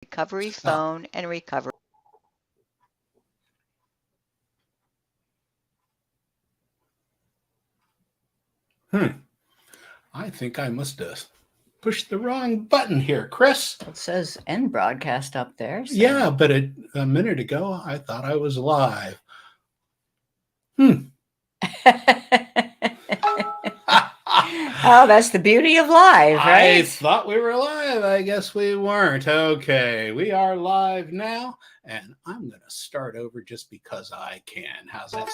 recovery Oh, phone and recovery. I think I must have pushed the wrong button here, Chris. It says end broadcast up there. So. Yeah, but a minute ago I thought I was live. Hmm. Oh, that's the beauty of live, right? I thought we were live. I guess we weren't. Okay, we are live now, and I'm going to start over just because I can. How's that?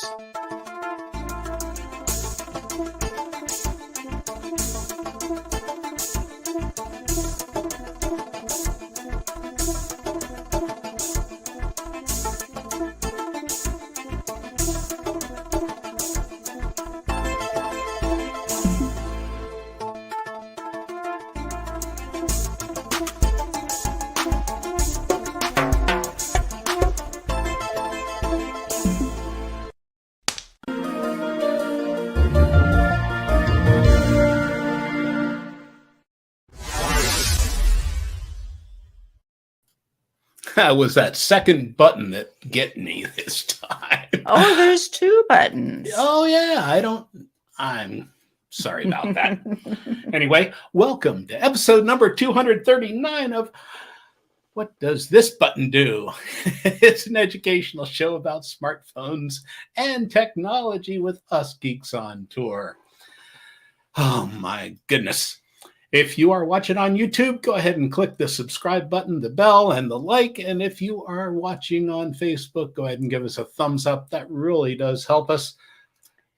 That was that second button that get me this time. Oh, there's two buttons. Oh yeah, I'm sorry about that. Anyway, welcome to episode number 239 of What Does This Button Do? It's an educational show about smartphones and technology with us geeks on tour. Oh my goodness. If you are watching on YouTube, go ahead and click the subscribe button, the bell, and the like. And if you are watching on Facebook, go ahead and give us a thumbs up. That really does help us,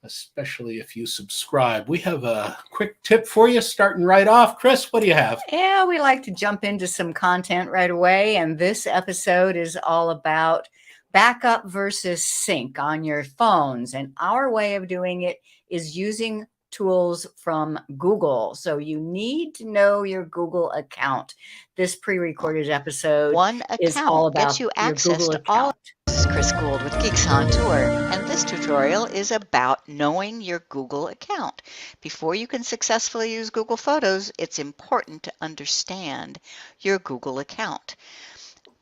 especially if you subscribe. We have a quick tip for you starting right off. Chris, what do you have? Yeah, we like to jump into some content right away. And this episode is all about backup versus sync on your phones. And our way of doing it is using tools from Google. So you need to know your Google account. This pre-recorded episode One is all account about gets you your access Google to all. account. This is Chris Guld with Geeks on Tour, and this tutorial is about knowing your Google account. Before you can successfully use Google Photos, it's important to understand your Google account.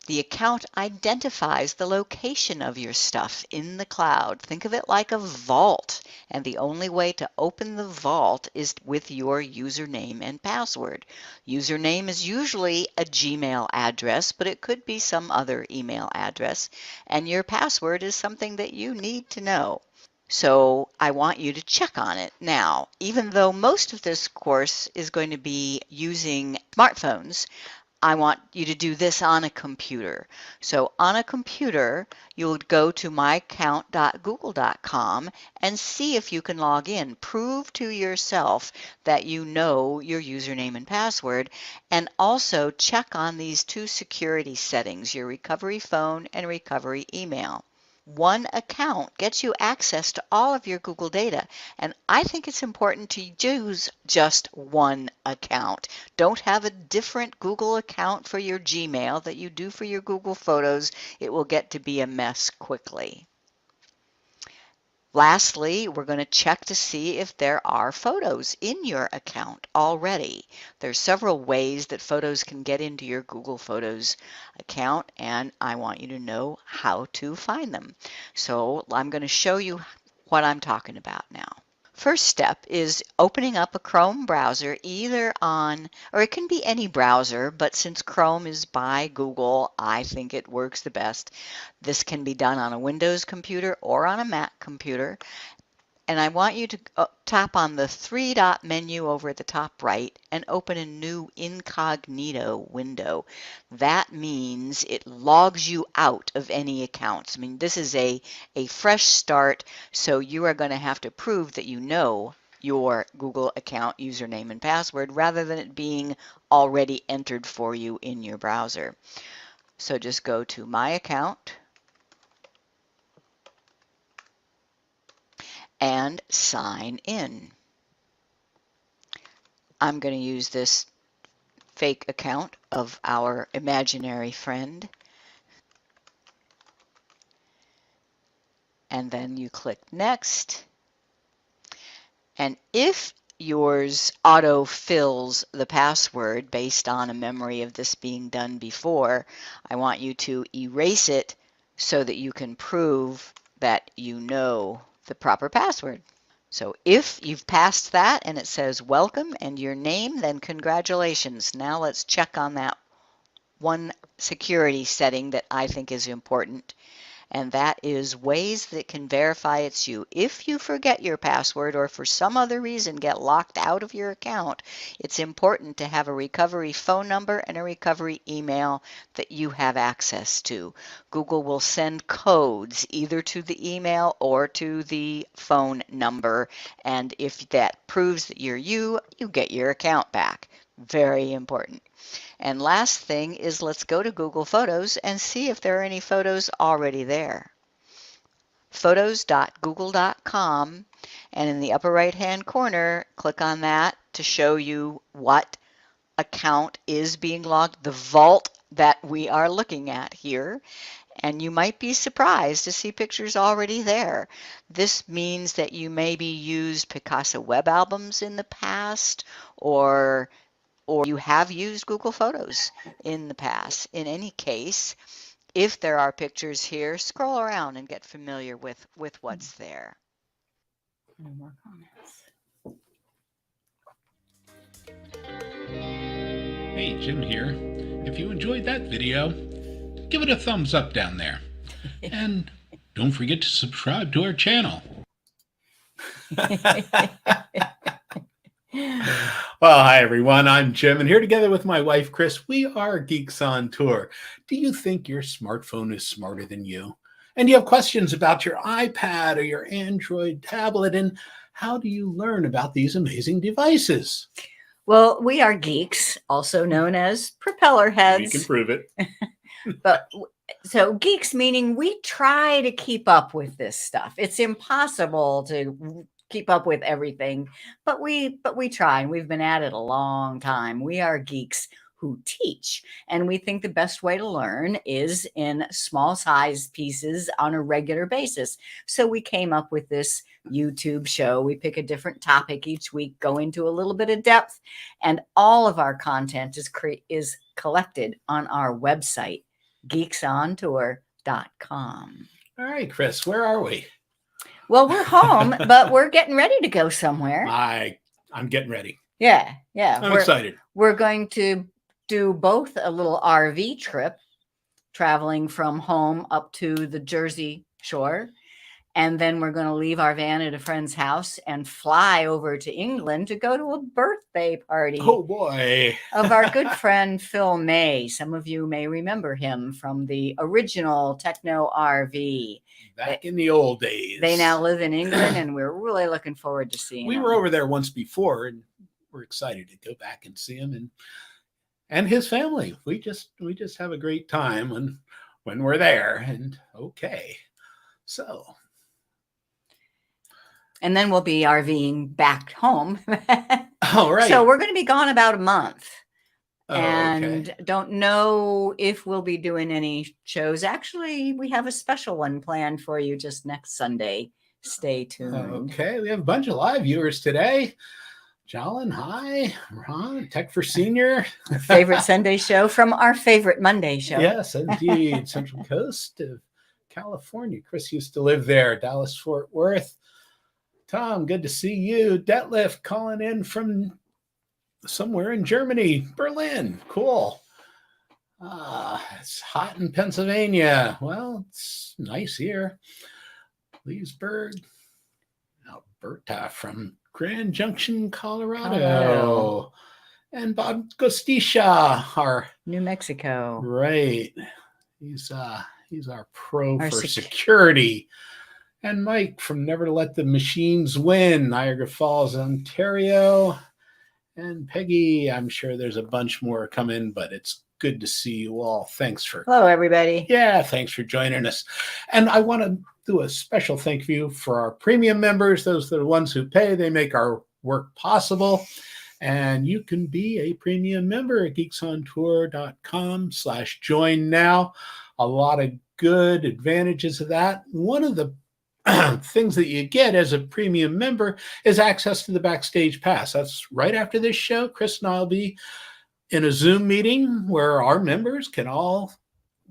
The account identifies the location of your stuff in the cloud. Think of it like a vault, and the only way to open the vault is with your username and password. Username is usually a Gmail address, but it could be some other email address, and your password is something that you need to know. So I want you to check on it now. Even though most of this course is going to be using smartphones, I want you to do this on a computer. So on a computer, you'll go to myaccount.google.com and see if you can log in. Prove to yourself that you know your username and password, and also check on these two security settings, your recovery phone and recovery email. One account gets you access to all of your Google data, and I think it's important to use just one account. Don't have a different Google account for your Gmail that you do for your Google Photos. It will get to be a mess quickly. Lastly, we're going to check to see if there are photos in your account already. There's several ways that photos can get into your Google Photos account, and I want you to know how to find them. So I'm going to show you what I'm talking about now. First step is opening up a Chrome browser either on, or it can be any browser, but since Chrome is by Google, I think it works the best. This can be done on a Windows computer or on a Mac computer. And I want you to tap on the three-dot menu over at the top right and open a new incognito window. That means it logs you out of any accounts. I mean, this is a fresh start, so you are going to have to prove that you know your Google account username and password rather than it being already entered for you in your browser. So just go to My Account and sign in. I'm going to use this fake account of our imaginary friend. And then you click Next. And if yours auto fills the password based on a memory of this being done before, I want you to erase it so that you can prove that you know the proper password. So if you've passed that and it says welcome and your name, then congratulations. Now let's check on that one security setting that I think is important, and that is ways that can verify it's you. If you forget your password or for some other reason get locked out of your account, it's important to have a recovery phone number and a recovery email that you have access to. Google will send codes either to the email or to the phone number, and if that proves that you're you, you get your account back. Very important. And last thing is, let's go to Google Photos and see if there are any photos already there. Photos.google.com, and in the upper right hand corner, click on that to show you what account is being logged, the vault that we are looking at here. And you might be surprised to see pictures already there. This means that you maybe used Picasa web albums in the past, or you have used Google Photos in the past. In any case, if there are pictures here, scroll around and get familiar with what's there. No more comments. Hey, Jim here. If you enjoyed that video, give it a thumbs up down there. And don't forget to subscribe to our channel. Well, hi everyone, I'm Jim, and here together with my wife, Chris, we are Geeks on Tour. Do you think your smartphone is smarter than you? And do you have questions about your iPad or your Android tablet, and how do you learn about these amazing devices? Well, we are geeks, also known as propeller heads. We can prove it. But so geeks meaning we try to keep up with this stuff. It's impossible to keep up with everything, but we try, and we've been at it a long time. We are geeks who teach, and we think the best way to learn is in small size pieces on a regular basis. So we came up with this YouTube show. We pick a different topic each week, go into a little bit of depth, and all of our content is collected on our website, geeksontour.com. All right, Chris, where are we? Well, we're home, but we're getting ready to go somewhere. I'm getting ready. Yeah. I'm excited. We're going to do both a little RV trip, traveling from home up to the Jersey shore. And then we're going to leave our van at a friend's house and fly over to England to go to a birthday party. Oh, boy. Of our good friend, Phil May. Some of you may remember him from the original Techno RV. Back in the old days. They now live in England, and we're really looking forward to seeing We them. were over there once before, and we're excited to go back and see him and his family. We just have a great time when we're there. And okay. So. And then we'll be RVing back home. All right. So we're going to be gone about a month. Oh, And okay. don't know if we'll be doing any shows. Actually, we have a special one planned for you just next Sunday. Stay tuned. Okay, we have a bunch of live viewers today. Jolyn, hi. Ron, Tech for Senior. Favorite Sunday show from our favorite Monday show. Yes, indeed. Central Coast of California. Chris used to live there. Dallas, Fort Worth. Tom, good to see you. Detlef calling in from somewhere in Germany, Berlin. Cool. It's hot in Pennsylvania. Well, it's nice here. Leesburg, Alberta from Grand Junction, Colorado. And Bob Gostisha, our New Mexico. Right. He's our pro for security. And Mike from Never Let the Machines Win, Niagara Falls, Ontario. And Peggy, I'm sure there's a bunch more coming, but it's good to see you all. Thanks for... Hello, everybody. Yeah, thanks for joining us. And I want to do a special thank you for our premium members. Those are the ones who pay. They make our work possible. And you can be a premium member at geeksontour.com/join now. A lot of good advantages of that. One of the things that you get as a premium member is access to the Backstage Pass. That's right after this show. Chris and I will be in a Zoom meeting where our members can all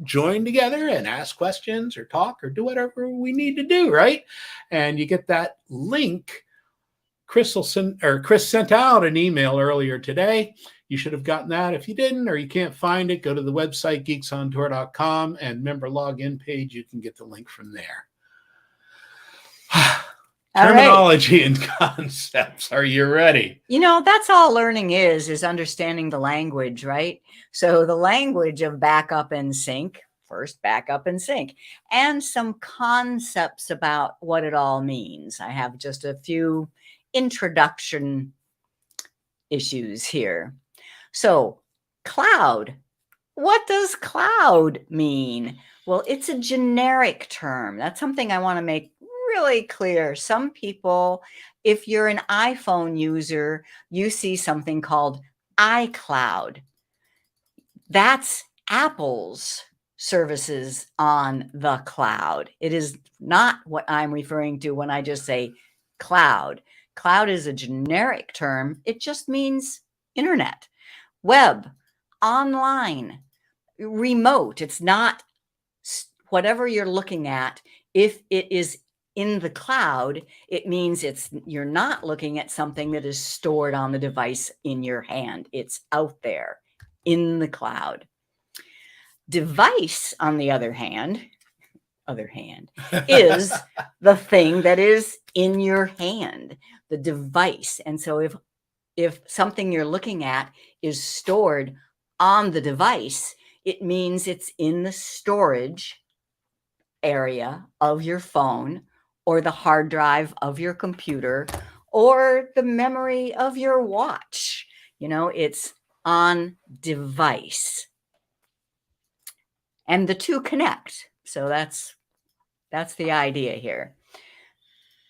join together and ask questions or talk or do whatever we need to do, right? And you get that link. Chris sent out an email earlier today. You should have gotten that. If you didn't or you can't find it, go to the website geeksontour.com and member login page. You can get the link from there. Terminology and concepts. Are you ready? You know, that's all learning is understanding the language, right? So the language of backup and sync, first backup and sync, and some concepts about what it all means. I have just a few introduction issues here. So cloud, what does cloud mean? Well, it's a generic term. That's something I want to make really clear. Some people, if you're an iPhone user, you see something called iCloud. That's Apple's services on the cloud. It is not what I'm referring to when I just say cloud. Cloud is a generic term. It just means internet, web, online, remote. It's not whatever you're looking at. If it is in the cloud, it means you're not looking at something that is stored on the device in your hand. It's out there in the cloud. Device, on the other hand, is the thing that is in your hand, the device. And so if something you're looking at is stored on the device, it means it's in the storage area of your phone, or the hard drive of your computer, or the memory of your watch. You know, it's on device. And the two connect. So that's the idea here.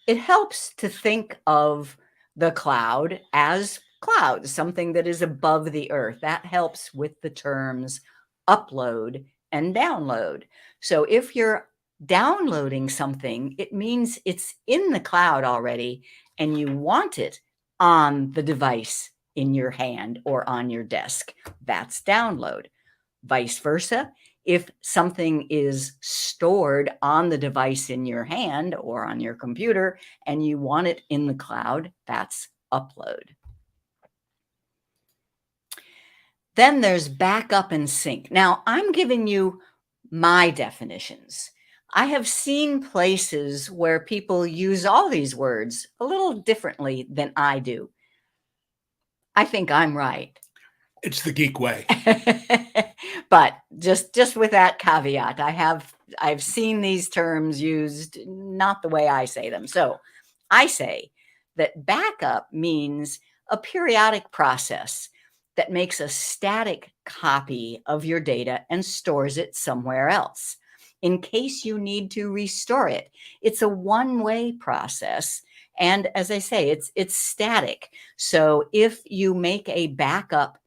It helps to think of the cloud as cloud, something that is above the earth. That helps with the terms upload and download. So if you're downloading something, it means it's in the cloud already and you want it on the device in your hand or on your desk. That's download. Vice versa, if something is stored on the device in your hand or on your computer and you want it in the cloud, that's upload. Then there's backup and sync. Now, I'm giving you my definitions. I have seen places where people use all these words a little differently than I do. I think I'm right. It's the geek way. But just with that caveat, I've seen these terms used not the way I say them. So I say that backup means a periodic process that makes a static copy of your data and stores it somewhere else in case you need to restore it. It's a one-way process. And as I say, it's static. So if you make a backup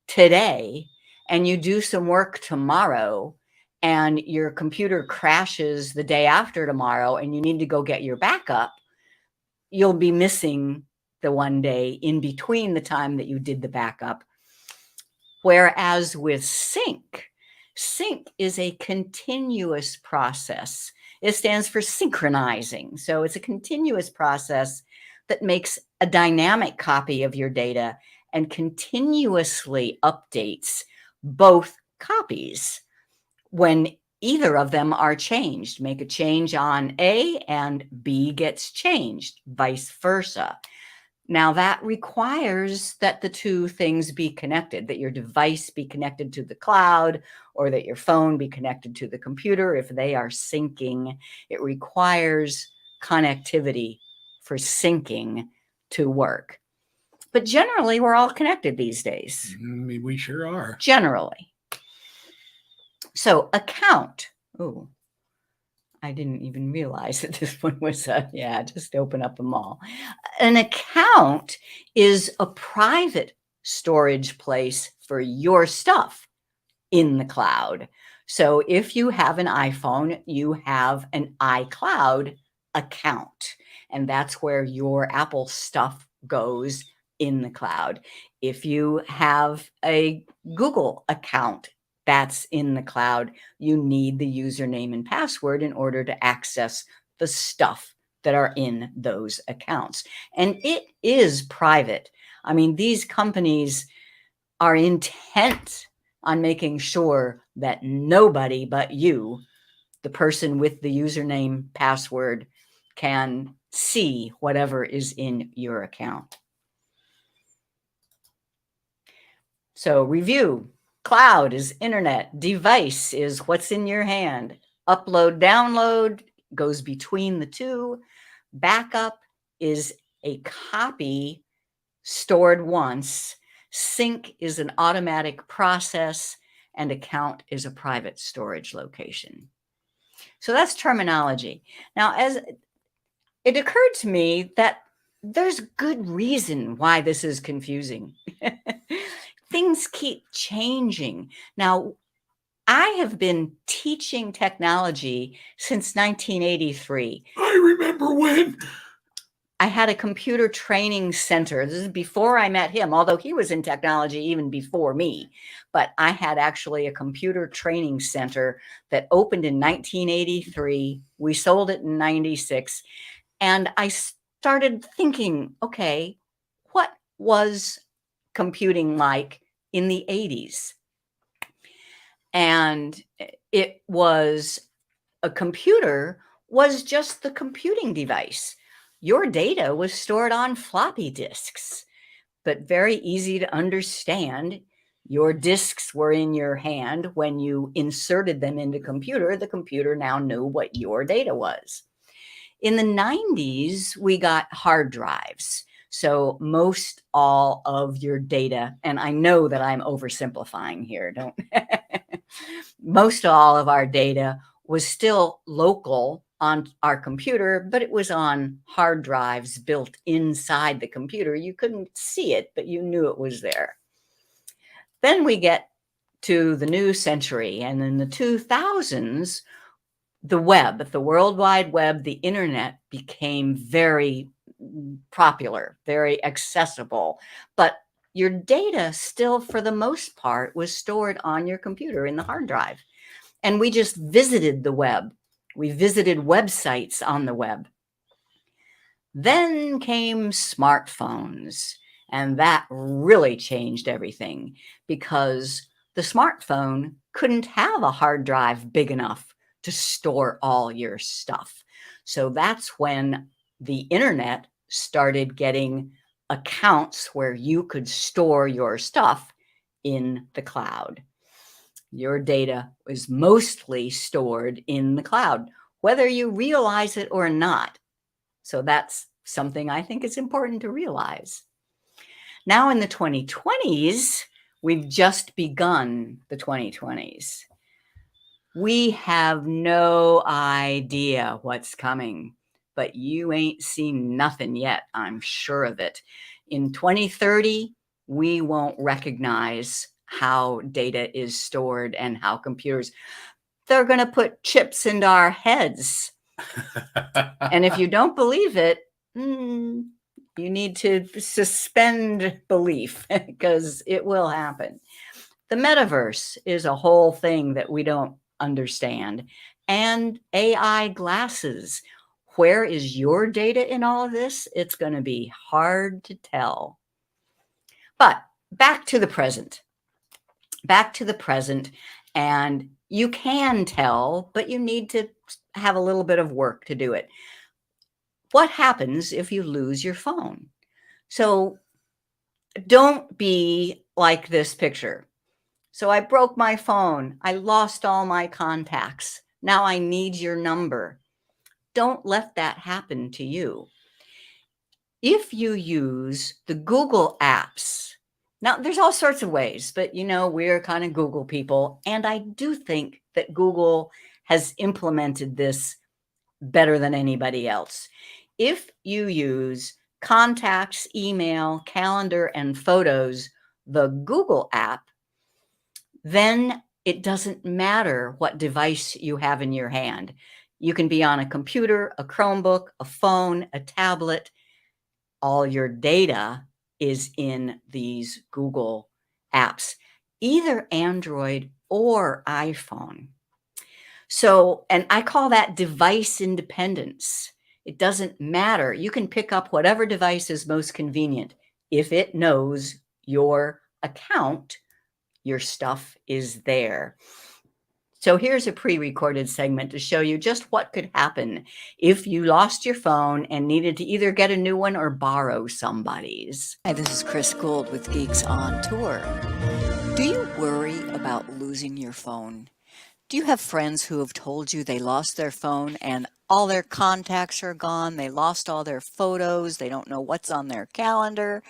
today and you do some work tomorrow and your computer crashes the day after tomorrow and you need to go get your backup, you'll be missing the one day in between the time that you did the backup. Whereas with sync is a continuous process. It stands for synchronizing. So it's a continuous process that makes a dynamic copy of your data and continuously updates both copies when either of them are changed. Make a change on A and B gets changed, vice versa. Now that requires that the two things be connected, that your device be connected to the cloud or that your phone be connected to the computer. If they are syncing, it requires connectivity for syncing to work. But generally, we're all connected these days. We sure are. Generally. So account. Oh, I didn't even realize that this one was, just open up them all. An account is a private storage place for your stuff in the cloud. So if you have an iPhone, you have an iCloud account. And that's where your Apple stuff goes in the cloud. If you have a Google account that's in the cloud, you need the username and password in order to access the stuff that are in those accounts. And it is private. I mean, these companies are intent on making sure that nobody but you, the person with the username password, can see whatever is in your account. So review. Cloud is internet. Device is what's in your hand. Upload, download goes between the two. Backup is a copy stored once. Sync is an automatic process, and account is a private storage location. So that's terminology. Now, as it occurred to me that there's good reason why this is confusing. Things keep changing. Now, I have been teaching technology since 1983. I remember when. I had a computer training center. This is before I met him, although he was in technology even before me. But I had actually a computer training center that opened in 1983. We sold it in 96. And I started thinking, okay, what was computing like in the 80s? And it was a computer was just the computing device. Your data was stored on floppy disks, but very easy to understand. Your disks were in your hand. When you inserted them into the computer now knew what your data was. In the 90s, we got hard drives. So most all of your data, and I know that I'm oversimplifying here, don't most all of our data was still local on our computer, but it was on hard drives built inside the computer. You couldn't see it, but you knew it was there. Then we get to the new century, and in the 2000s, the web, the World Wide Web, the internet became very popular, very accessible, but your data still, for the most part, was stored on your computer in the hard drive. And we just visited the web. We visited websites on the web. Then came smartphones, and that really changed everything because the smartphone couldn't have a hard drive big enough to store all your stuff. So that's when the internet started getting accounts where you could store your stuff in the cloud. Your data is mostly stored in the cloud, whether you realize it or not. So that's something I think is important to realize. Now in the 2020s, we've just begun the 2020s. We have no idea what's coming, but you ain't seen nothing yet. I'm sure of it. In 2030, we won't recognize how data is stored and how computers, they're going to put chips into our heads. And if you don't believe it, you need to suspend belief because it will happen. The metaverse is a whole thing that we don't understand. And AI glasses. Where is your data in all of this? It's going to be hard to tell. But back to the present. Back to the present. And you can tell, but you need to have a little bit of work to do it. What happens if you lose your phone? So don't be like this picture. So I broke my phone. I lost all my contacts. Now I need your number. Don't let that happen to you. If you use the Google apps, now there's all sorts of ways, but we're kind of Google people. And I do think that Google has implemented this better than anybody else. If you use contacts, email, calendar, and photos, the Google app, then it doesn't matter what device you have in your hand. You can be on a computer, a Chromebook, a phone, a tablet. All your data is in these Google apps, either Android or iPhone. So, and I call that device independence. It doesn't matter. You can pick up whatever device is most convenient. If it knows your account, your stuff is there. So here's a pre-recorded segment to show you just what could happen if you lost your phone and needed to either get a new one or borrow somebody's. Hi, this is Chris Guld with Geeks on Tour. Do you worry about losing your phone? Do you have friends who have told you they lost their phone and all their contacts are gone? They lost all their photos. They don't know what's on their calendar.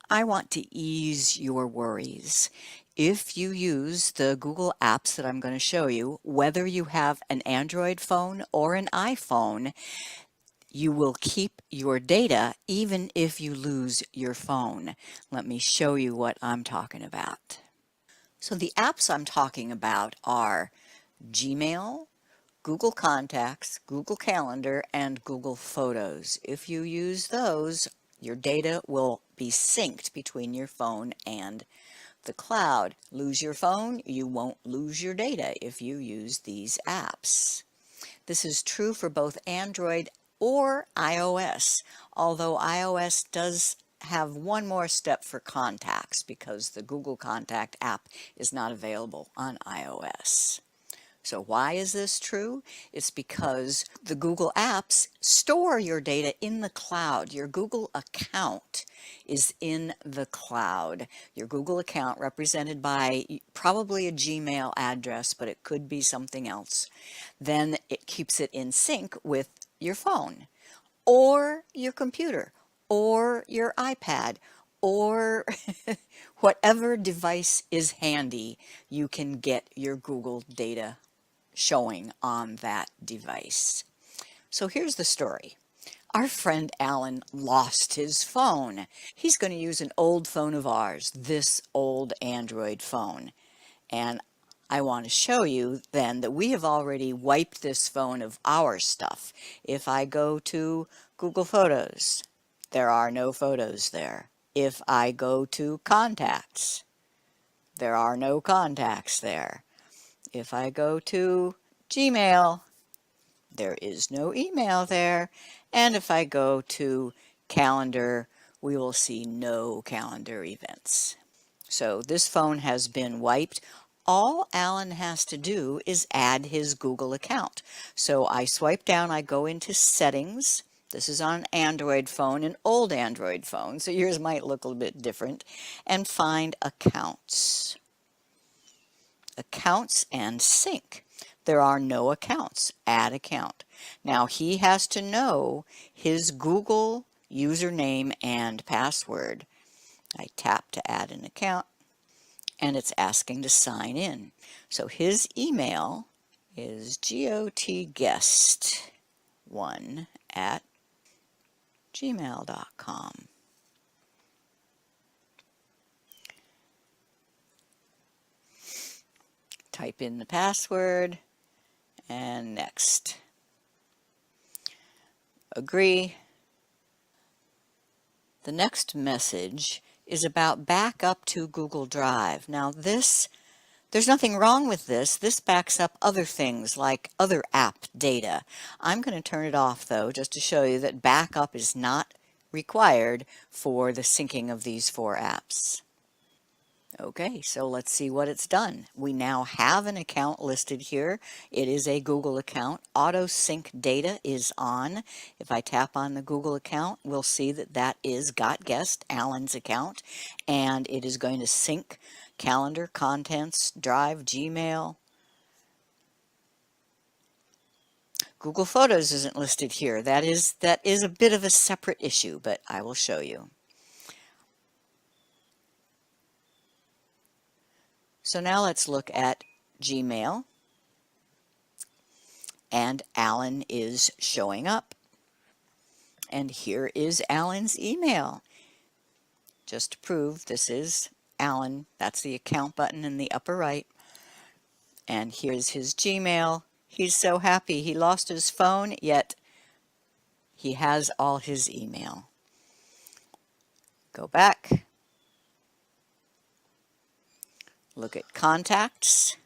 I want to ease your worries. If you use the Google apps that I'm going to show you, whether you have an Android phone or an iPhone, you will keep your data even if you lose your phone. Let me show you what I'm talking about. So the apps I'm talking about are Gmail, Google Contacts, Google Calendar, and Google Photos. If you use those, your data will be synced between your phone and the cloud. Lose your phone, you won't lose your data if you use these apps. This is true for both Android or iOS, although iOS does have one more step for contacts because the Google Contact app is not available on iOS. So why is this true? It's because the Google apps store your data in the cloud. Your Google account is in the cloud. Your Google account, represented by probably a Gmail address, but it could be something else. Then it keeps it in sync with your phone or your computer or your iPad or whatever device is handy. You can get your Google data showing on that device. So here's the story. Our friend Alan lost his phone. He's going to use an old phone of ours, this old Android phone. And I want to show you then that we have already wiped this phone of our stuff. If I go to Google Photos, there are no photos there. If I go to Contacts, there are no contacts there. If I go to Gmail, there is no email there. And if I go to Calendar, we will see no calendar events. So this phone has been wiped. All Alan has to do is add his Google account. So I swipe down, I go into Settings. This is on an Android phone, an old Android phone, so yours might look a little bit different, and find Accounts. Accounts and Sync. There are no accounts. Add account. Now he has to know his Google username and password. I tap to add an account and it's asking to sign in. So his email is gotguest1@gmail.com. Type in the password and next. Agree. The next message is about backup to Google Drive. Now there's nothing wrong with this. This backs up other things like other app data. I'm going to turn it off though, just to show you that backup is not required for the syncing of these 4 apps. Okay, so let's see what it's done. We now have an account listed here. It is a Google account. Auto sync data is on. If I tap on the Google account, we'll see that that is GotGuest, Alan's account, and it is going to sync Calendar, Contents, Drive, Gmail. Google Photos isn't listed here. That is a bit of a separate issue, but I will show you. So now let's look at Gmail, and Alan is showing up. And here is Alan's email. Just to prove this is Alan, that's the account button in the upper right. And here's his Gmail. He's so happy. He lost his phone, yet he has all his email. Go back. Look at contacts.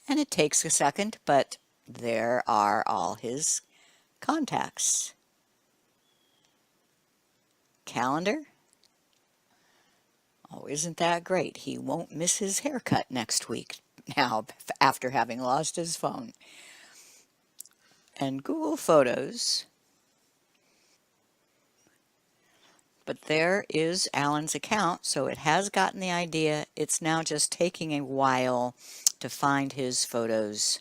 And it takes a second, but there are all his contacts. Calendar. Oh, isn't that great? He won't miss his haircut next week now after having lost his phone. And Google Photos. But there is Alan's account, so it has gotten the idea. It's now just taking a while to find his photos.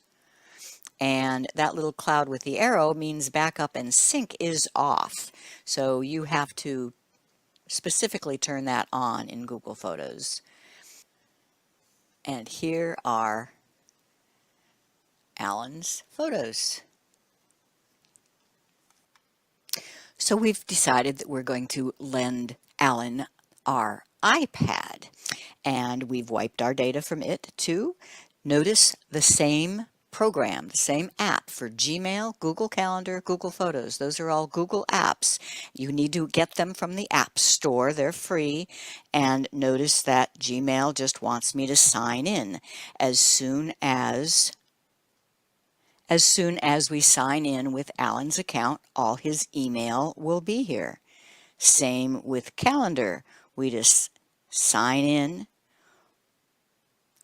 And that little cloud with the arrow means backup and sync is off. So you have to specifically turn that on in Google Photos. And here are Alan's photos. So we've decided that we're going to lend Alan our iPad, and we've wiped our data from it too. Notice the same program, the same app for Gmail, Google Calendar, Google Photos. Those are all Google apps. You need to get them from the App Store. They're free. And notice that Gmail just wants me to sign in. As soon as we sign in with Alan's account, all his email will be here. Same with Calendar. We just sign in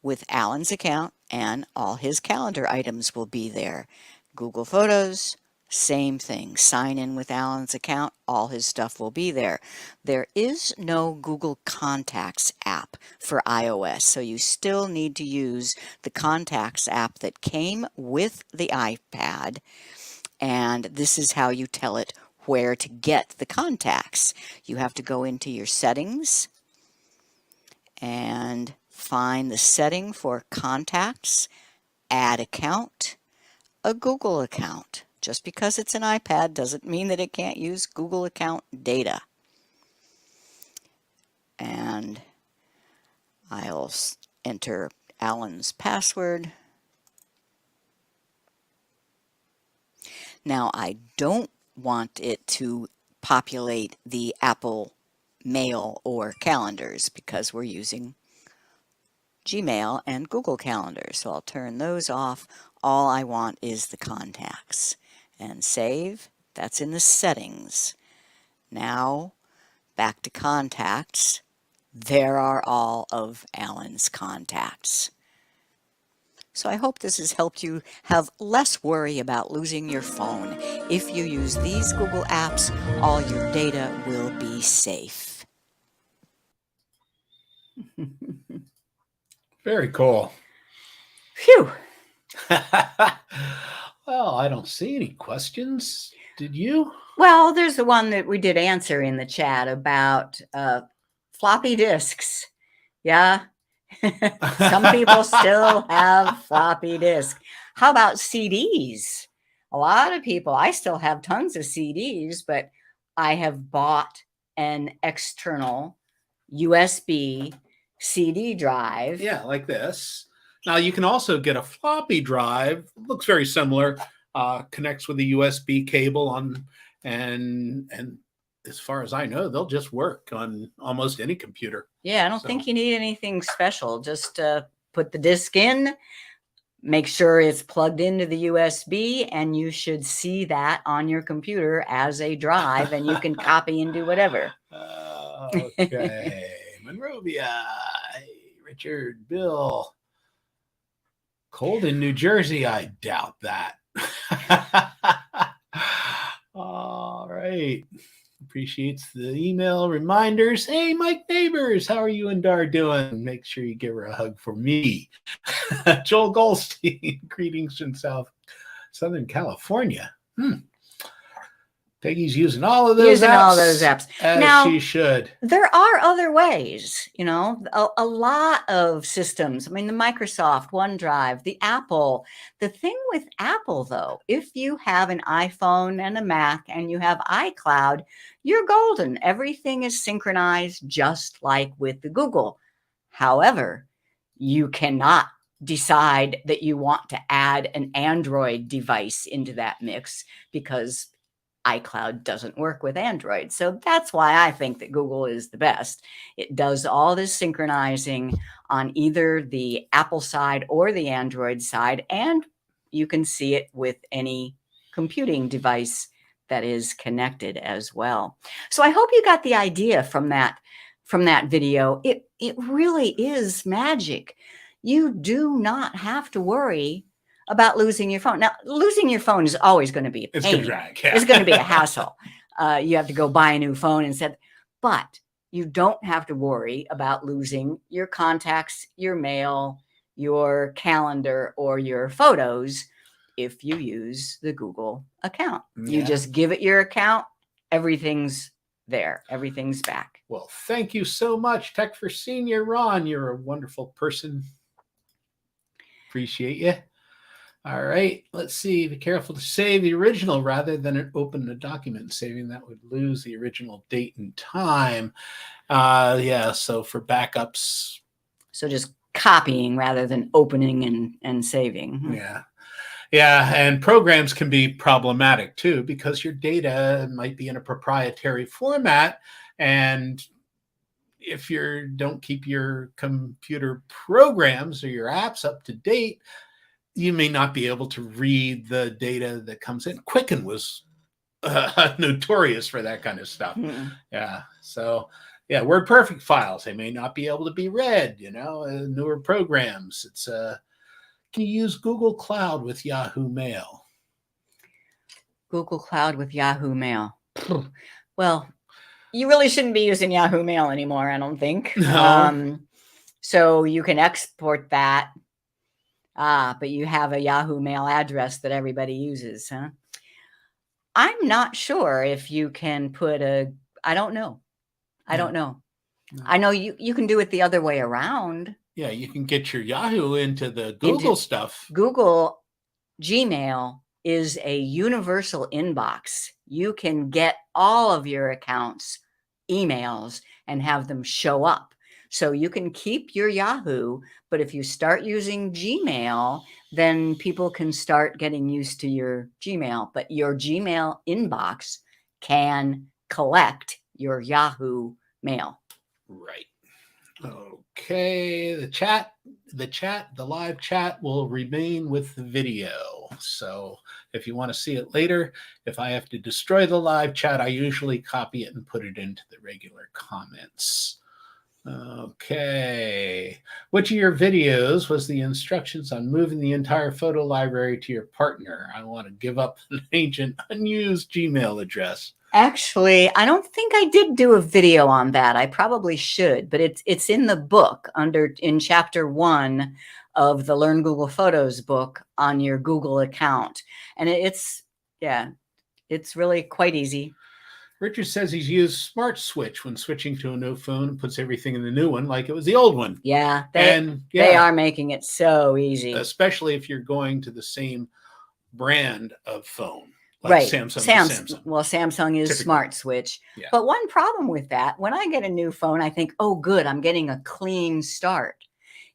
with Alan's account and all his calendar items will be there. Google Photos, same thing. Sign in with Alan's account, all his stuff will be there. There is no Google Contacts app for iOS, so you still need to use the Contacts app that came with the iPad, and this is how you tell it where to get the contacts. You have to go into your settings and find the setting for contacts, add account, a Google account. Just because it's an iPad doesn't mean that it can't use Google account data. And I'll enter Alan's password. Now I don't want it to populate the Apple Mail or calendars because we're using Gmail and Google Calendar. So I'll turn those off. All I want is the contacts. And save. That's in the settings. Now back to contacts. There are all of Alan's contacts. So I hope this has helped you have less worry about losing your phone. If you use these Google apps, all your data will be safe. Very cool. Phew. Well, I don't see any questions. Did you? Well, there's the one that we did answer in the chat about floppy disks. Yeah. Some people still have floppy disk. How about CDs? A lot of people, I still have tons of CDs, but I have bought an external USB CD drive. Yeah, like this. Now you can also get a floppy drive. Looks very similar. Connects with a USB cable on, and as far as I know, they'll just work on almost any computer. Yeah, I don't think you need anything special. Just put the disk in, make sure it's plugged into the USB, and you should see that on your computer as a drive, and you can copy and do whatever. Okay. Monrovia, Richard, Bill. Cold in New Jersey, I doubt that. All right. Appreciates the email reminders. Hey, Mike Neighbors, how are you and Dar doing? Make sure you give her a hug for me. Joel Goldstein, greetings from Southern California. Peggy's using all of those apps. As now, she should. There are other ways, you know, a lot of systems. I mean, the Microsoft, OneDrive, the Apple. The thing with Apple, though, if you have an iPhone and a Mac and you have iCloud, you're golden. Everything is synchronized just like with the Google. However, you cannot decide that you want to add an Android device into that mix, because iCloud doesn't work with Android. So that's why I think that Google is the best. It does all this synchronizing on either the Apple side or the Android side, and you can see it with any computing device that is connected as well. So I hope you got the idea from that video. It really is magic. You do not have to worry about losing your phone. Now, losing your phone is always going to be a pain. It's going to drag. Yeah. It's going to be a hassle. You have to go buy a new phone instead. But you don't have to worry about losing your contacts, your mail, your calendar, or your photos if you use the Google account. You just give it your account. Everything's there. Everything's back. Well, thank you so much, Tech for Senior Ron. You're a wonderful person. Appreciate you. All right, let's see. Be careful to save the original rather than open the document. Saving that would lose the original date and time. Yeah, so for backups. So just copying rather than opening and saving. Yeah. Yeah, and programs can be problematic too, because your data might be in a proprietary format. And if you don't keep your computer programs or your apps up to date, you may not be able to read the data that comes in. Quicken was notorious for that kind of stuff. Yeah. So, yeah, WordPerfect files, they may not be able to be read, newer programs. It's can you use Google Cloud with Yahoo Mail? Google Cloud with Yahoo Mail. Well, you really shouldn't be using Yahoo Mail anymore, I don't think. No. So you can export that. But you have a Yahoo Mail address that everybody uses, huh? I'm not sure if you can put I don't know. I don't know. No. I know you can do it the other way around. Yeah, you can get your Yahoo into the Google stuff. Google Gmail is a universal inbox. You can get all of your accounts' emails and have them show up. So you can keep your Yahoo, but if you start using Gmail, then people can start getting used to your Gmail. But your Gmail inbox can collect your Yahoo mail. Right. Okay. The live chat will remain with the video. So if you want to see it later, if I have to destroy the live chat, I usually copy it and put it into the regular comments. Okay. Which of your videos was the instructions on moving the entire photo library to your partner? I want to give up an ancient unused Gmail address. Actually, I don't think I did do a video on that. I probably should, but it's in the book in chapter 1 of the Learn Google Photos book on your Google account. And it's really quite easy. Richard says he's used Smart Switch when switching to a new phone and puts everything in the new one like it was the old one. Yeah, they are making it so easy. Especially if you're going to the same brand of phone. Like right. Samsung. Well, Samsung is typically Smart Switch. Yeah. But one problem with that, when I get a new phone, I think, oh, good, I'm getting a clean start.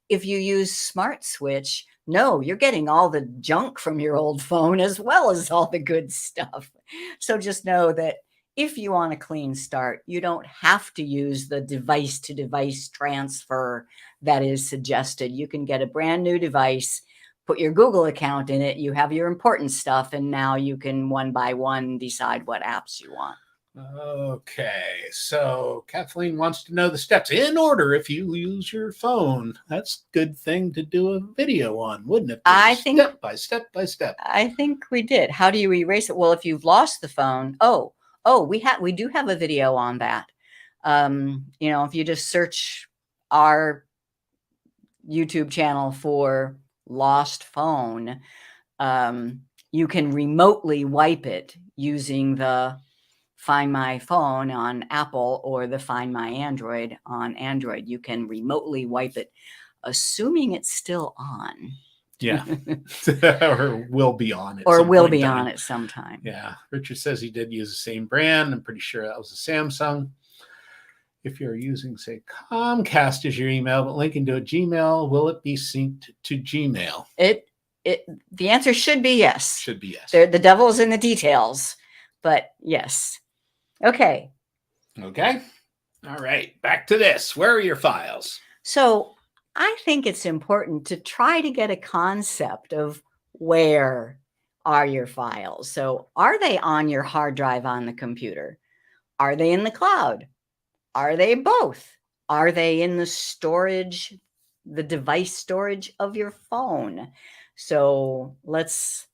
If you use Smart Switch, no, you're getting all the junk from your old phone as well as all the good stuff. So just know that if you want a clean start, you don't have to use the device-to-device transfer that is suggested. You can get a brand new device, put your Google account in it, you have your important stuff, and now you can one by one decide what apps you want. Okay, so Kathleen wants to know the steps in order if you use your phone. That's a good thing to do a video on, wouldn't it? I think step by step by step. I think we did. How do you erase it? Well, if you've lost the phone, we do have a video on that. If you just search our YouTube channel for lost phone, you can remotely wipe it using the Find My Phone on Apple or the Find My Android on Android. You can remotely wipe it, assuming it's still on. Yeah. Or will be on it. Or will be on it sometime. Yeah. Richard says he did use the same brand. I'm pretty sure that was a Samsung. If you're using, say, Comcast as your email, but linking to a Gmail, will it be synced to Gmail? The answer should be yes. Should be yes. The devil's in the details, but yes. Okay. Okay. All right. Back to this. Where are your files? So I think it's important to try to get a concept of where are your files. So are they on your hard drive on the computer? Are they in the cloud? Are they both? Are they in the storage, the device storage of your phone? So let's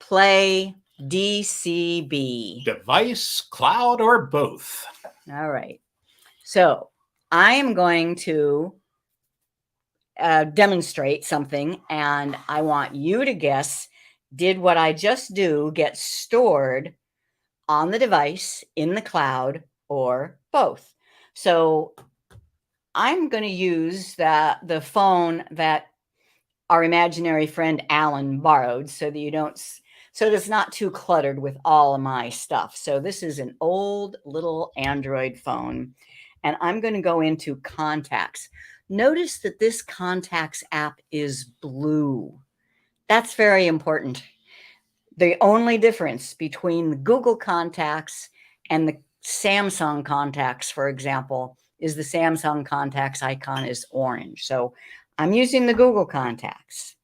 play DCB. Device, cloud, or both? All right. So I am going to demonstrate something, and I want you to guess, did what I just do get stored on the device, in the cloud, or both? So I'm going to use the phone that our imaginary friend Alan borrowed so that it's not too cluttered with all of my stuff. So this is an old little Android phone, and I'm going to go into contacts. Notice that this contacts app is blue. That's very important. The only difference between the Google contacts and the Samsung contacts, for example, is the Samsung contacts icon is orange. So I'm using the Google contacts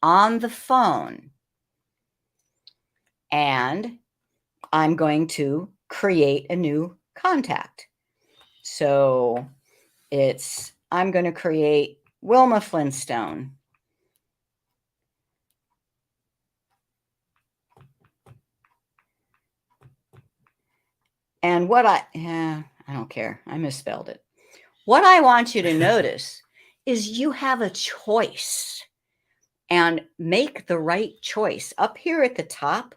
on the phone, and I'm going to create a new contact. So I'm going to create Wilma Flintstone. And I don't care. I misspelled it. What I want you to notice is you have a choice, and make the right choice. Up here at the top,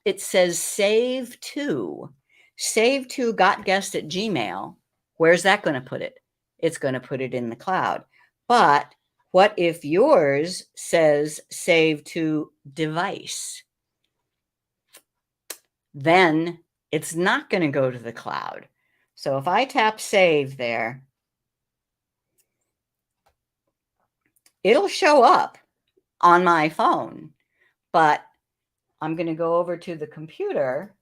it says save to. Save to got guessed at Gmail. Where's that going to put it? It's going to put it in the cloud. But what if yours says save to device? Then it's not going to go to the cloud. So if I tap save there, it'll show up on my phone, but I'm going to go over to the computer,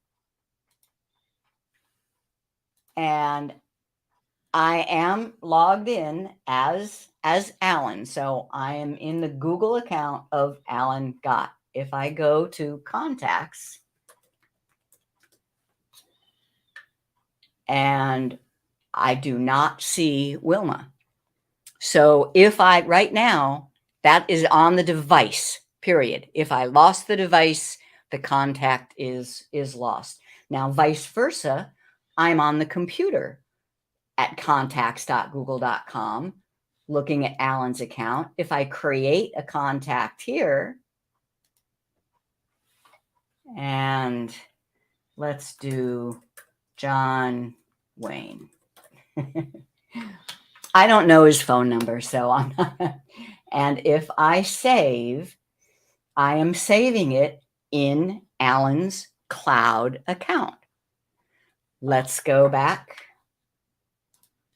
and I am logged in as Alan. So I am in the Google account of Alan Gott. If I go to contacts, and I do not see Wilma. So right now, that is on the device, period. If I lost the device, the contact is lost. Now, vice versa, I'm on the computer at contacts.google.com, looking at Alan's account. If I create a contact here, and let's do John Wayne. I don't know his phone number, so I'm not. And if I save, I am saving it in Alan's cloud account. Let's go back.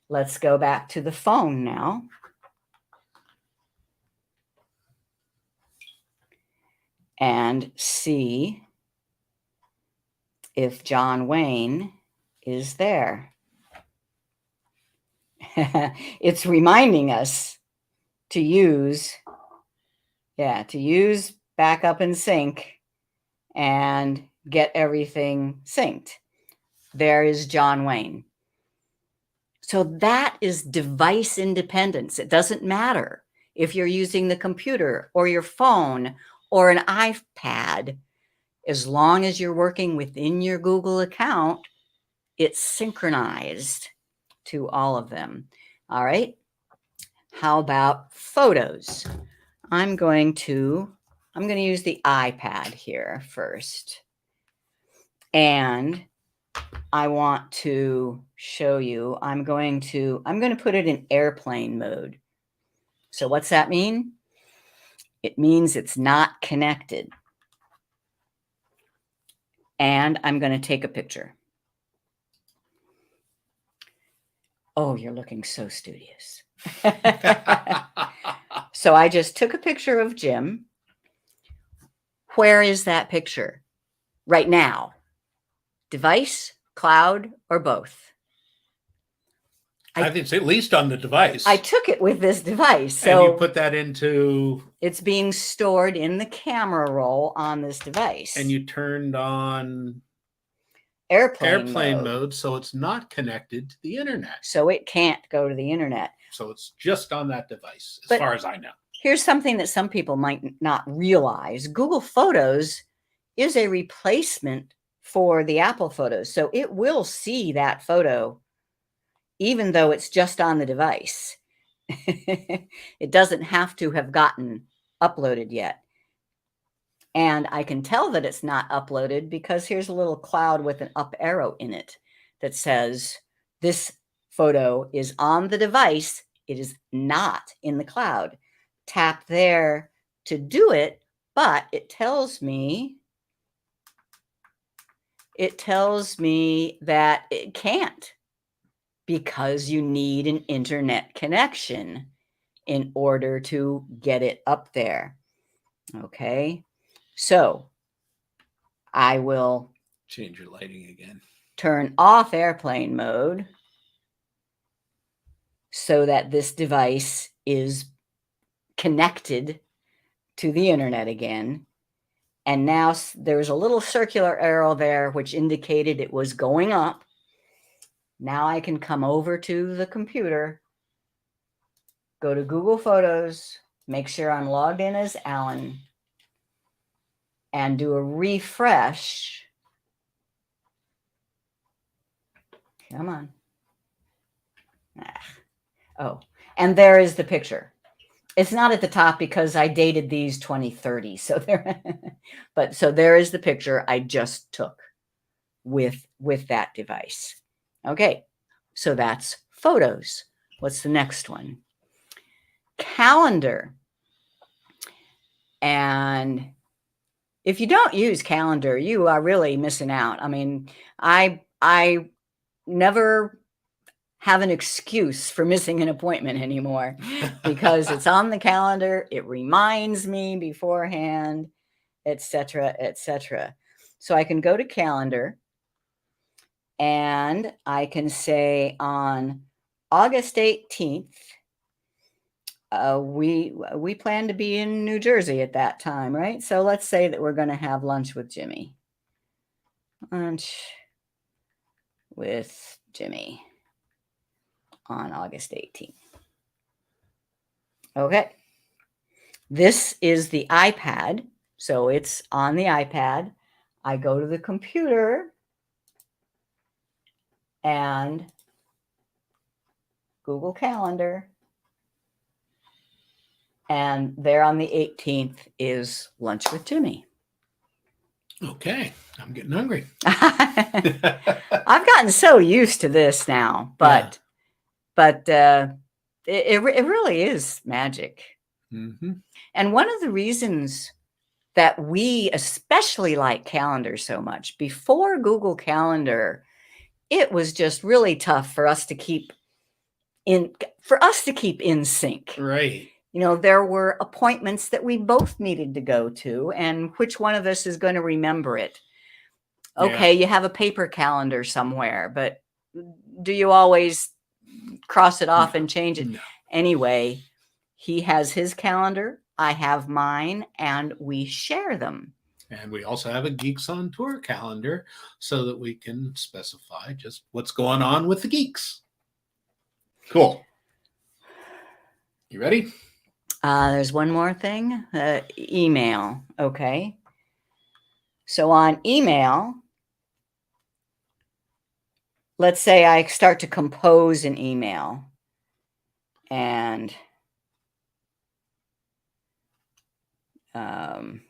Let's go back to the phone now. And see if John Wayne is there. It's reminding us to use backup and sync and get everything synced. There is John Wayne. So that is device independence. It doesn't matter if you're using the computer or your phone or an iPad. As long as you're working within your Google account, it's synchronized to all of them. All right. How about photos? I'm going to use the iPad here first. And I want to show you, I'm going to put it in airplane mode. So what's that mean? It means it's not connected. And I'm going to take a picture. Oh, you're looking so studious. So I just took a picture of Jim. Where is that picture right now? Device, cloud, or both? I think it's at least on the device. I took it with this device. And you So put that into, it's being stored in the camera roll on this device. and you turned on airplane mode, so it's not connected to the internet. So it can't go to the internet. So it's just on that device, as But far as I know. Here's something that some people might not realize. Google Photos is a replacement for the Apple Photos. So it will see that photo even though it's just on the device. It doesn't have to have gotten uploaded yet. And I can tell that it's not uploaded because here's a little cloud with an up arrow in it that says this photo is on the device. It is not in the cloud. Tap there to do it, but it tells me that it can't because you need an internet connection in order to get it up there. Okay, so I will change your lighting again. Turn off airplane mode so that this device is connected to the internet again. And now there's a little circular arrow there which indicated it was going up. Now I can come over to the computer, go to Google Photos, make sure I'm logged in as Alan, and do a refresh. Come on. Oh, and there is the picture. It's not at the top because I dated these 2030. So there, so there is the picture I just took with that device. Okay, so that's photos. What's the next one? Calendar. And if you don't use calendar, you are really missing out. I mean, I never have an excuse for missing an appointment anymore because it's on the calendar. It reminds me beforehand, etc., etc. So I can go to calendar and I can say on August 18th, we plan to be in New Jersey at that time, right? So let's say that we're going to have lunch with Jimmy. Lunch with Jimmy on August 18th. Okay. This is the iPad. So it's on the iPad. I go to the computer and Google Calendar. And there on the 18th is lunch with Jimmy. Okay. I'm getting hungry. I've gotten so used to this now, but it really is magic. Mm-hmm. And one of the reasons that we especially like calendar so much, before Google Calendar, it was just really tough for us to keep in sync. Right. You know, there were appointments that we both needed to go to, and which one of us is going to remember it? Okay, you have a paper calendar somewhere, but do you always cross it off and change it? No. Anyway, he has his calendar, I have mine, and we share them. And we also have a Geeks on Tour calendar so that we can specify just what's going on with the geeks. Cool. You ready? There's one more thing. Email. Okay. So on email, let's say I start to compose an email. And what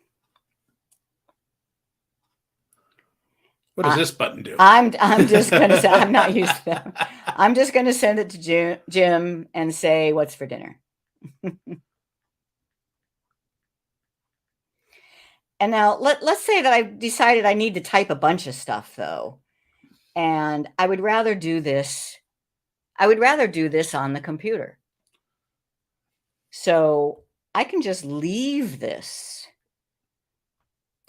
does this button do? I'm just going to say, I'm not used to them. I'm just going to send it to Jim and say, what's for dinner? And now let's say that I've decided I need to type a bunch of stuff, though. And I would rather do this I would rather do this on the computer. So I can just leave this.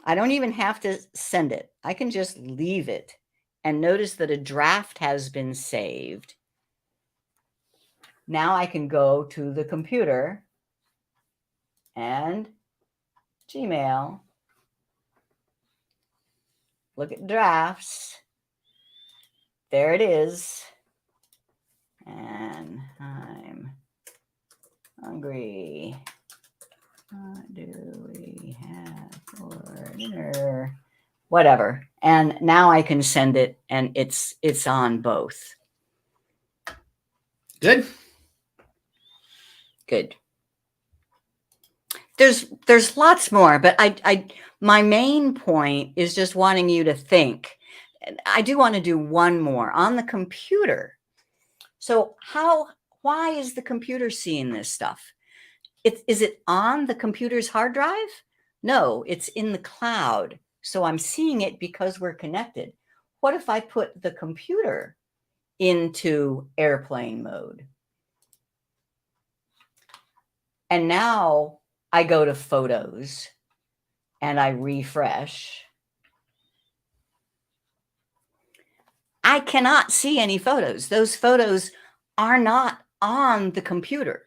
I don't even have to send it. I can just leave it. And notice that a draft has been saved. Now I can go to the computer and Gmail, look at drafts. There it is. And I'm hungry. What do we have for dinner? Whatever. And now I can send it, and it's on both. Good. Good. There's lots more, but my main point is just wanting you to think. I do want to do one more on the computer. So why is the computer seeing this stuff? Is it on the computer's hard drive? No, it's in the cloud. So I'm seeing it because we're connected. What if I put the computer into airplane mode? And now I go to photos and I refresh. I cannot see any photos. Those photos are not on the computer.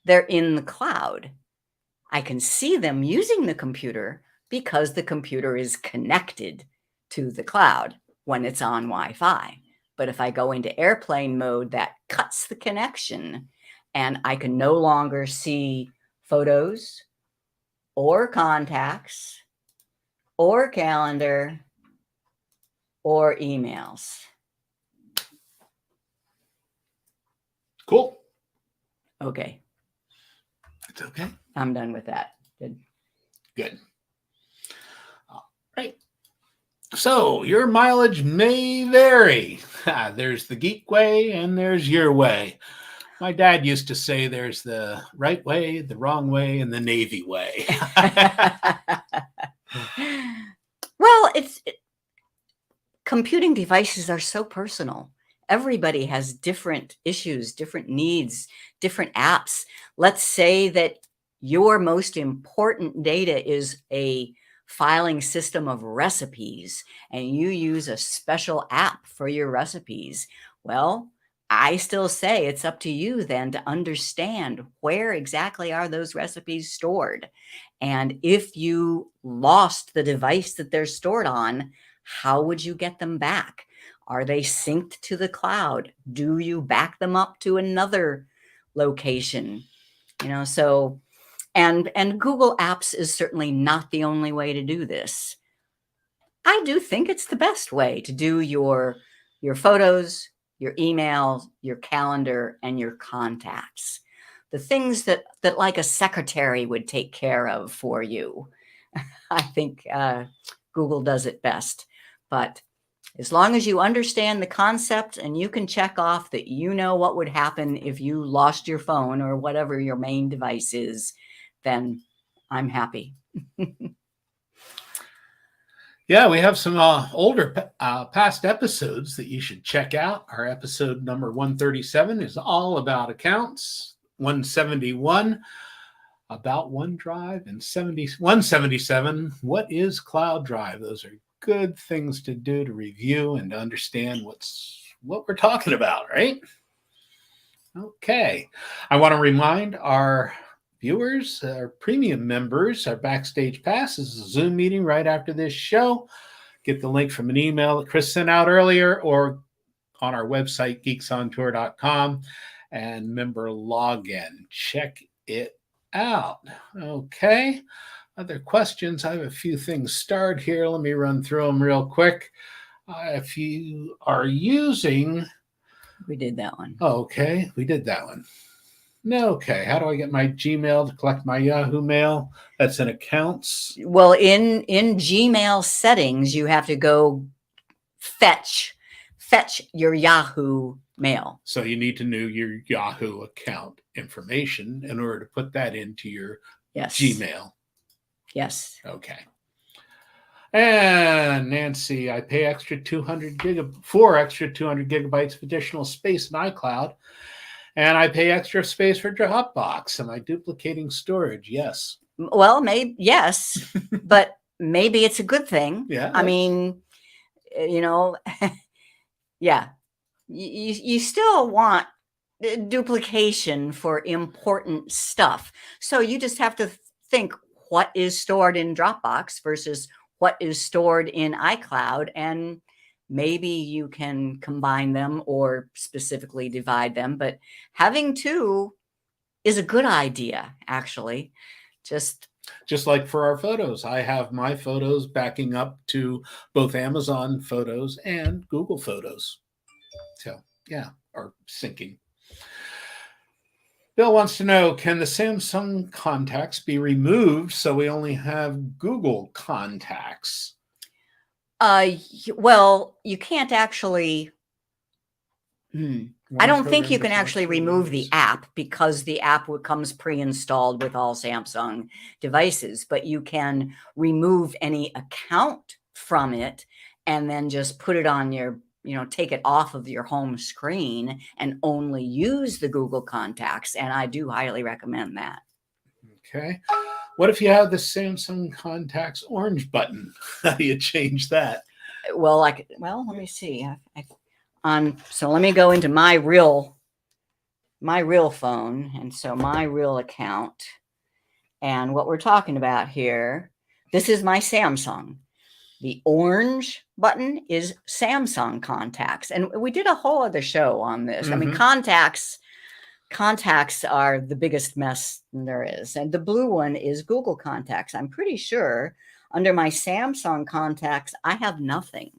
They're in the cloud. I can see them using the computer because the computer is connected to the cloud when it's on Wi-Fi. But if I go into airplane mode, that cuts the connection, and I can no longer see photos or contacts or calendar or emails. Cool. Okay. It's okay. I'm done with that. Good. All right. So your mileage may vary. There's the geek way and there's your way. My dad used to say there's the right way, the wrong way, and the Navy way. Well, computing devices are so personal. Everybody has different issues, different needs, different apps. Let's say that your most important data is a filing system of recipes, and you use a special app for your recipes. Well, I still say it's up to you then to understand where exactly are those recipes stored. And if you lost the device that they're stored on, how would you get them back? Are they synced to the cloud? Do you back them up to another location? So, and Google Apps is certainly not the only way to do this. I do think it's the best way to do your photos, your emails, your calendar, and your contacts. The things that like a secretary would take care of for you. I think Google does it best. But as long as you understand the concept and you can check off that you know what would happen if you lost your phone or whatever your main device is, then I'm happy. Yeah, we have some older past episodes that you should check out. Our episode number 137 is all about accounts. 171 about OneDrive, and 177, what is Cloud Drive? Those are good things to do to review and to understand what we're talking about, right? Okay. I want to remind our viewers, our premium members, our Backstage Pass is a Zoom meeting right after this show. Get the link from an email that Chris sent out earlier or on our website, geeksontour.com, and member login. Check it out. Okay. Other questions? I have a few things starred here. Let me run through them real quick. If you are using... We did that one. Okay, we did that one. Okay, how do I get my Gmail to collect my Yahoo mail? That's in accounts. Well, in Gmail settings, you have to go fetch your Yahoo mail. So you need to know your Yahoo account information in order to put that into your Gmail. Yes. Okay. And Nancy, I pay extra 200 gigabytes of additional space in iCloud, and I pay extra space for Dropbox. Am I duplicating storage? Yes. Well, maybe yes, but maybe it's a good thing. Yeah. I mean, you know, yeah, you still want duplication for important stuff. So you just have to think what is stored in Dropbox versus what is stored in iCloud, and maybe you can combine them or specifically divide them. But having two is a good idea, actually. Just like for our photos, I have my photos backing up to both Amazon Photos and Google Photos. So, yeah, or syncing. Bill wants to know, can the Samsung contacts be removed so we only have Google contacts? well, you can't actually. I don't think you can actually remove the app because the app comes pre-installed with all Samsung devices, but you can remove any account from it and then just put it on your, take it off of your home screen and only use the Google contacts. And I do highly recommend that. Okay. What if you have the Samsung contacts orange button? How do you change that? Well, let me see. So let me go into my real phone. And so my real account, and what we're talking about here, this is my Samsung. The orange button is Samsung contacts. And we did a whole other show on this. I mean, contacts are the biggest mess there is. And the blue one is Google contacts. I'm pretty sure under my Samsung contacts, I have nothing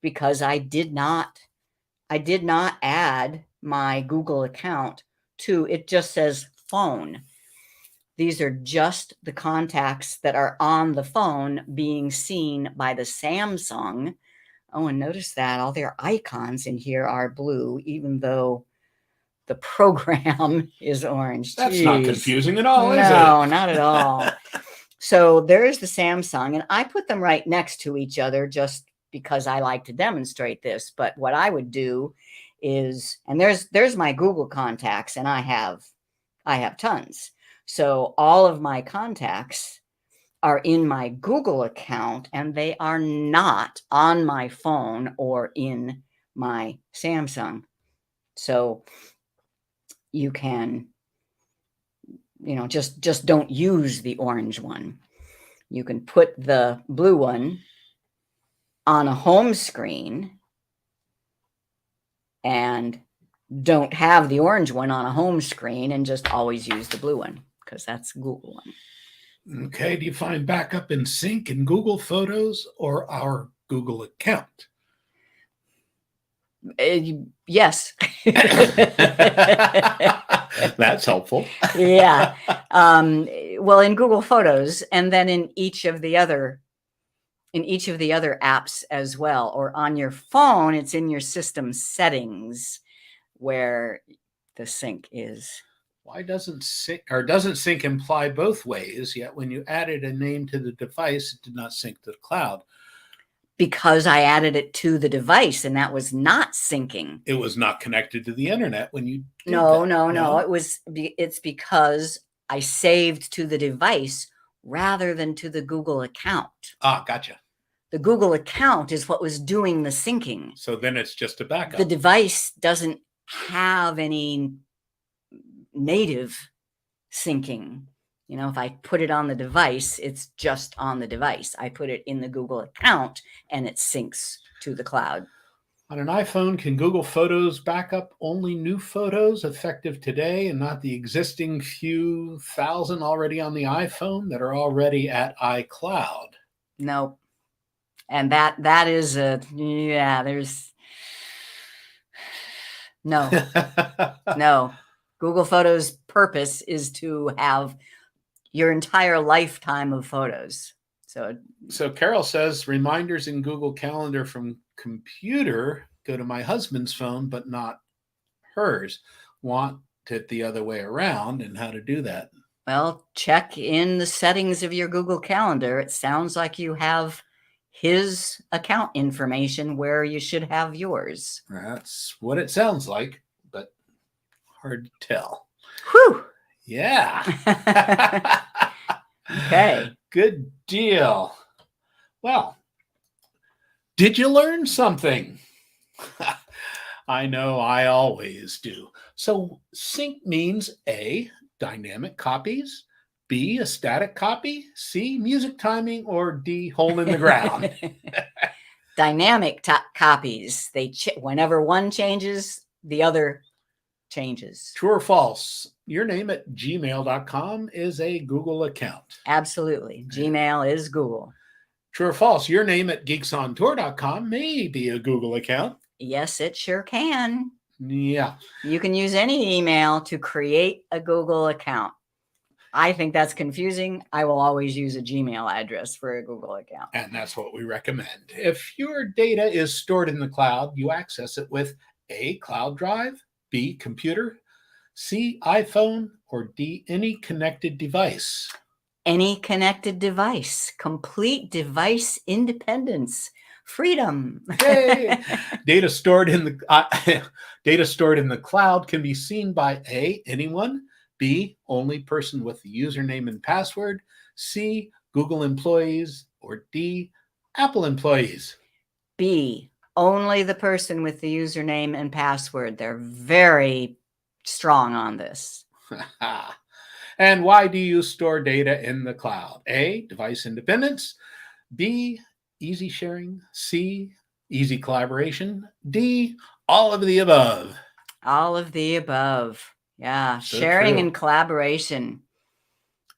because I did not add my Google account to it. Just says phone. These are just the contacts that are on the phone being seen by the Samsung. Oh, and notice that all their icons in here are blue, even though the program is orange. That's not confusing at all, is it? No, not at all. So there's the Samsung, and I put them right next to each other just because I like to demonstrate this. But what I would do is, and there's my Google contacts, and I have tons. So all of my contacts are in my Google account, and they are not on my phone or in my Samsung. So you can, just don't use the orange one. You can put the blue one on a home screen and don't have the orange one on a home screen and just always use the blue one because that's Google one. Okay. Do you find backup and sync in Google Photos or our Google account? Yes. That's helpful. Yeah. Well, in Google Photos, and then in each of the other apps as well, or on your phone, it's in your system settings where the sync is. Why doesn't sync imply both ways? Yet when you added a name to the device, it did not sync to the cloud. Because I added it to the device, and that was not syncing. It was not connected to the internet when you did No. that. It's because I saved to the device rather than to the Google account. Ah, gotcha. The Google account is what was doing the syncing. So then it's just a backup. The device doesn't have any native syncing. If I put it on the device, it's just on the device. I put it in the Google account and it syncs to the cloud. On an iPhone, can Google Photos back up only new photos effective today and not the existing few thousand already on the iPhone that are already at iCloud? No. And that is there's no. Google Photos' purpose is to have your entire lifetime of photos. So Carol says reminders in Google Calendar from computer go to my husband's phone, but not hers. Want it the other way around, and how to do that? Well, check in the settings of your Google Calendar. It sounds like you have his account information where you should have yours. That's what it sounds like, but hard to tell. Whew. Yeah. Okay. Good deal. Well, did you learn something? I know I always do. So sync means A, dynamic copies, B, a static copy, C, music timing, or D, hole in the ground. Dynamic copies. Whenever one changes, the other changes. True or false? Your name at gmail.com is a Google account. Absolutely. Gmail is Google. True or false? Your name at geeksontour.com may be a Google account. Yes, it sure can. Yeah. You can use any email to create a Google account. I think that's confusing. I will always use a Gmail address for a Google account. And that's what we recommend. If your data is stored in the cloud, you access it with A, cloud drive, B, computer, C, iPhone, or D, any connected device. Any connected device. Complete device independence. Freedom. Yay! Data stored in the cloud can be seen by A, anyone, B, only person with the username and password, C, Google employees, or D, Apple employees. B, only the person with the username and password. They're very strong on this. And why do you store data in the cloud? A, device independence, B, easy sharing, C, easy collaboration, D, all of the above. All of the above. Yeah. So Sharing true. and collaboration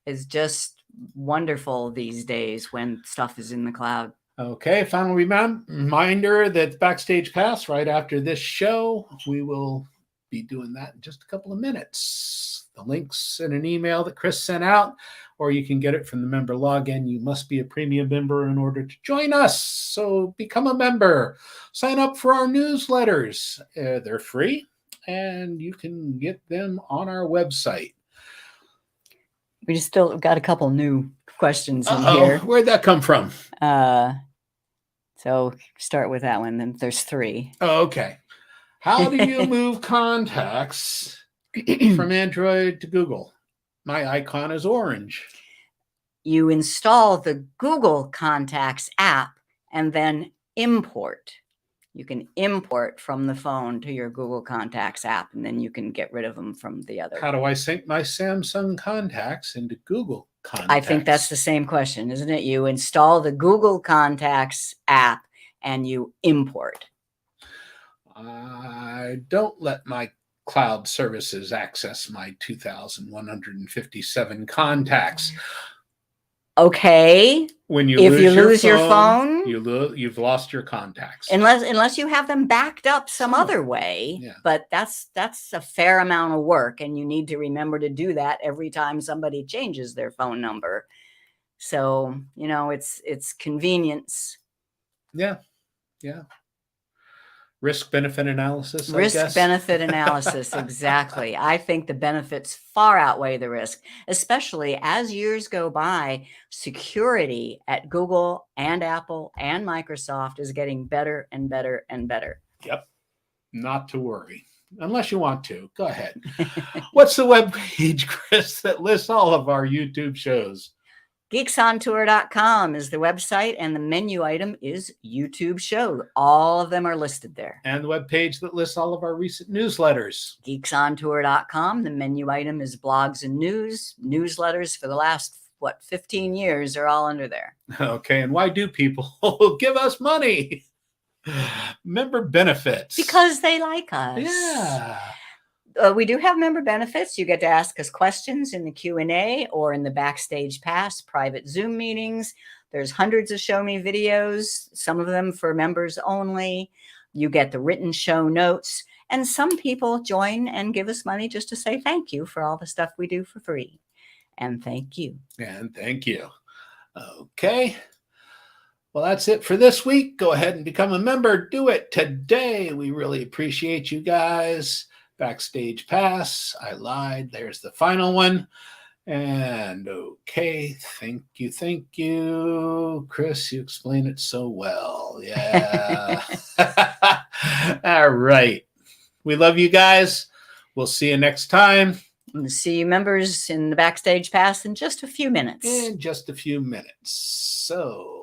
is just wonderful these days when stuff is in the cloud. Okay, final reminder that Backstage Pass, right after this show, we will be doing that in just a couple of minutes. The link's in an email that Chris sent out, or you can get it from the member login. You must be a premium member in order to join us. So become a member. Sign up for our newsletters. They're free, and you can get them on our website. We just still got a couple new questions in here. Where'd that come from? So start with that one. Then there's 3. Okay. How do you move contacts from Android to Google? My icon is orange. You install the Google Contacts app and then import. You can import from the phone to your Google Contacts app, and then you can get rid of them from the other. How do I sync my Samsung contacts into Google Contacts? I think that's the same question, isn't it? You install the Google Contacts app and you import. I don't let my cloud services access my 2,157 contacts. Okay. When you If lose, you lose your phone, you've lost your contacts. unless you have them backed up some other way. Yeah. But that's a fair amount of work, and you need to remember to do that every time somebody changes their phone number. So, it's convenience. Yeah. Risk-benefit analysis, I guess. Risk-benefit analysis, exactly. I think the benefits far outweigh the risk, especially as years go by. Security at Google and Apple and Microsoft is getting better and better and better. Yep. Not to worry. Unless you want to. Go ahead. What's the webpage, Chris, that lists all of our YouTube shows? Geeksontour.com is the website, and the menu item is YouTube show. All of them are listed there. And the webpage that lists all of our recent newsletters. Geeksontour.com. The menu item is blogs and news. Newsletters for the last, 15 years are all under there. Okay, and why do people give us money? Member benefits. Because they like us. Yeah. We do have member benefits. You get to ask us questions in the Q&A or in the Backstage Pass private Zoom meetings. There's hundreds of Show Me videos, some of them for members only. You get the written show notes. And some people join and give us money just to say thank you for all the stuff we do for free. And thank you. And thank you. Okay. Well, that's it for this week. Go ahead and become a member. Do it today. We really appreciate you guys. Backstage Pass. I lied. There's the final one. And okay, thank you, Chris. You explain it so well. Yeah. All right. We love you guys. We'll see you next time. See you members in the Backstage Pass in just a few minutes. In just a few minutes. So.